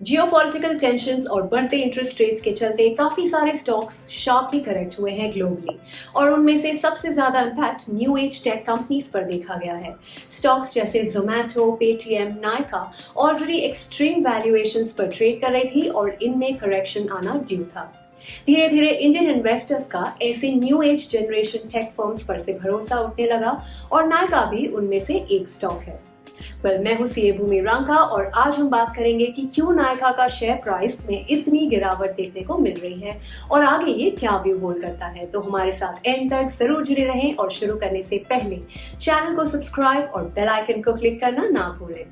Geopolitical tensions और बढ़ते interest rates के चलते काफी सारे स्टॉक्स शार्पली करेक्ट हुए हैं ग्लोबली और उनमें से सबसे ज्यादा impact new age tech companies पर देखा गया है। स्टॉक्स जैसे Zomato, Paytm, Nykaa already extreme valuations पर ट्रेड कर रही थी और इनमें करेक्शन आना ड्यू था। धीरे धीरे इंडियन इन्वेस्टर्स का ऐसे new age generation tech firms पर से भरोसा उठने लगा और नायका भी उनमें से एक स्टॉक है। मैं हूं सीए भूमि रांका और आज हम बात करेंगे कि क्यों नायका का शेयर प्राइस में इतनी गिरावट देखने को मिल रही है और आगे ये क्या व्यू होल्ड करता है। तो हमारे साथ एंड तक जरूर जुड़े रहें और शुरू करने से पहले चैनल को सब्सक्राइब और बेल आइकन को क्लिक करना ना भूलें।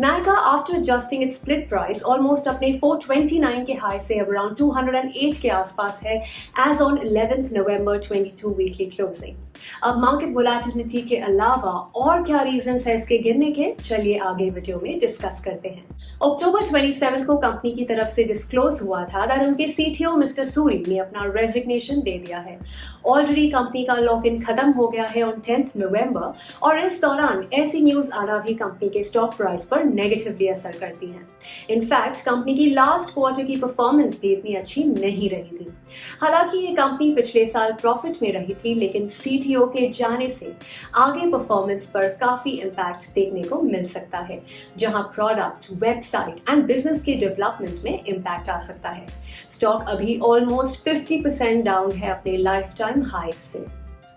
Nykaa after adjusting it's split price almost अपने 429 के हाई से अराउंड 208 के आसपास है as on 11 November 22 weekly closing. अब मार्केट वोलेटिलिटी के अलावा और क्या रीजंस है इसके गिरने के, चलिए आगे वीडियो में डिस्कस करते हैं। अक्टूबर 27 को कंपनी की तरफ से डिस्क्लोज हुआ था दैट उनके सीटीओ मिस्टर सूरी ने अपना रेजिग्नेशन दे दिया है। ऑलरेडी कंपनी का लॉक इन खत्म हो गया है ऑन 10 नवंबर और इस दौरान ऐसी न्यूज आना भी कंपनी के स्टॉक प्राइस पर नेगेटिवली असर करती है। इनफैक्ट कंपनी की लास्ट क्वार्टर की परफॉर्मेंस भी इतनी अच्छी नहीं रही थी। हालांकि ये कंपनी पिछले साल प्रॉफिट में रही थी, लेकिन सीटीओ के जाने से आगे परफॉर्मेंस पर काफी इंपैक्ट देखने को मिल सकता है, जहां प्रोडक्ट, वेबसाइट एंड बिजनेस के डेवलपमेंट में इंपैक्ट आ सकता है। स्टॉक अभी ऑलमोस्ट 50% डाउन है अपने लाइफ टाइम हाई से।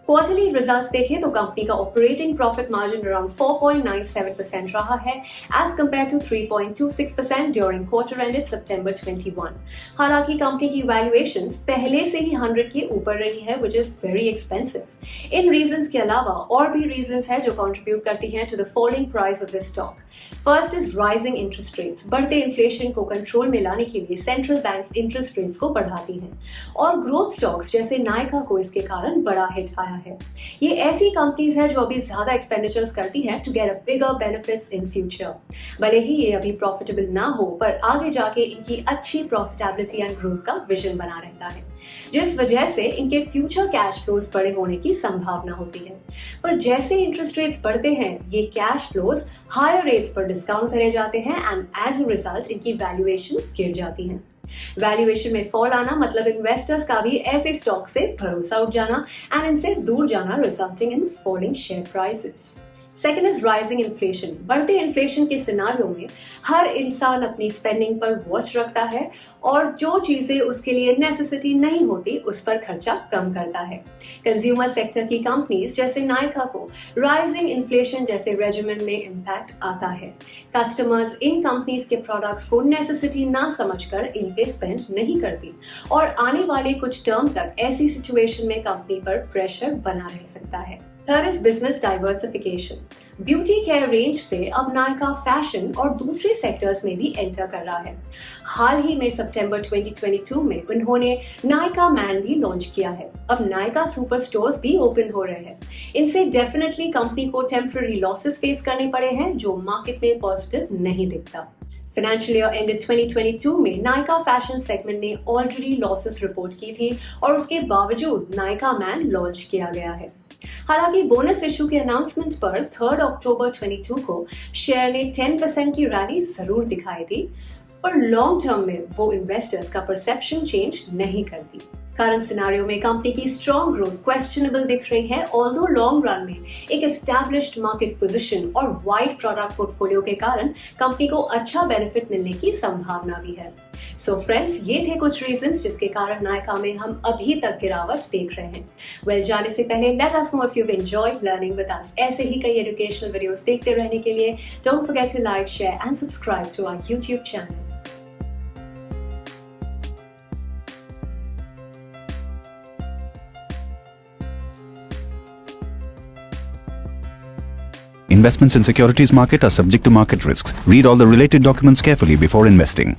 क्वार्टरली रिजल्ट्स देखें तो कंपनी का ऑपरेटिंग प्रॉफिट मार्जिन अराउंड 4.97% रहा है as compared to 3.26% during quarter ended सितंबर 21। हालांकि कंपनी की वैल्यूएशंस पहले से ही 100 के ऊपर रही है which is very expensive. In reasons के अलावा और भी रीजंस है जो कंट्रीब्यूट करती हैं to the falling price of this stock. First is rising interest rates. बढ़ते इन्फ्लेशन को कंट्रोल में लाने के लिए सेंट्रल बैंक्स इंटरेस्ट रेट्स को बढ़ाती हैं और ग्रोथ स्टॉक्स जैसे नायका को इसके कारण बड़ा हिट आया है। ये ऐसी कंपनीज है जो अभी ज्यादा एक्सपेंडिचर्स करती हैं to get a bigger benefits in future. भले ही ये अभी प्रॉफिटेबल ना हो पर आगे जाके इनकी अच्छी प्रॉफिटेबिलिटी एंड ग्रोथ का विजन बना रहता है, जिस वजह से इनके फ्यूचर कैश फ्लोज बड़े होने की संभावना होती है। पर जैसे इंटरेस्ट रेट्स बढ़ते हैं ये कैश फ्लोज हायर रेट्स पर डिस्काउंट करे जाते हैं एंड एज अ रिजल्ट इनकी वैल्यूएशंस गिर जाती हैं। वैल्यूएशन में फॉल आना मतलब इन्वेस्टर्स का भी ऐसे स्टॉक से भरोसा उठ जाना एंड इनसे दूर जाना, resulting in falling share prices. Second is rising inflation. बढ़ते इन्फ्लेशन के सिनारियो में हर इंसान अपनी स्पेंडिंग पर वॉच रखता है और जो चीजें उसके लिए नेसेसिटी नहीं होती उस पर खर्चा कम करता है। कंज्यूमर सेक्टर की कंपनीज जैसे नायका को राइजिंग इन्फ्लेशन जैसे रेजिमेंट में इम्पैक्ट आता है। कस्टमर्स इन कंपनीज के प्रोडक्ट्स को नेसेसिटी ना समझकर इन पे स्पेंड नहीं करती और आने वाले कुछ टर्म तक ऐसी सिचुएशन में कंपनी पर प्रेशर बना रह सकता है। Third is business diversification. Beauty care range से अब नायका फैशन और दूसरे सेक्टर्स में भी एंटर कर रहा है। हाल ही में सितंबर 2022 में उन्होंने नायका मैन भी लॉन्च किया है। अब नायका सुपर स्टोर्स भी ओपन हो रहे हैं। इनसे डेफिनेटली कंपनी को टेम्पररी लॉसेस फेस करने पड़े हैं जो मार्केट में पॉजिटिव नहीं दिखता। फाइनेंशियल ईयर एंडेड 2022 में नायका फैशन सेगमेंट ने ऑलरेडी लॉसेस रिपोर्ट की थी और उसके बावजूद नायका मैन लॉन्च किया गया है। हालांकि बोनस इशू के अनाउंसमेंट पर 3 अक्टूबर 22 को शेयर ने 10% की रैली जरूर दिखाई थी, पर लॉन्ग टर्म में वो इन्वेस्टर्स का परसेप्शन चेंज नहीं करती। करंट सिनारियो में कंपनी की स्ट्रॉन्ग ग्रोथ क्वेश्चनेबल दिख रही है, ऑल्दो लॉन्ग रन में एक एस्टैब्लिश्ड मार्केट पोजीशन और वाइड प्रोडक्ट पोर्टफोलियो के कारण कंपनी को अच्छा बेनिफिट मिलने की संभावना भी है। सो फ्रेंड्स, ये थे कुछ रीजंस जिसके कारण नायका में हम अभी तक गिरावट देख रहे हैं। जाने से पहले let us know if you enjoyed learning with us. ऐसे ही कई एजुकेशनल वीडियोस देखते रहने के लिए don't forget to like, share and subscribe to our YouTube channel. Investments in securities market are subject to market risks. Read all the related documents carefully before investing.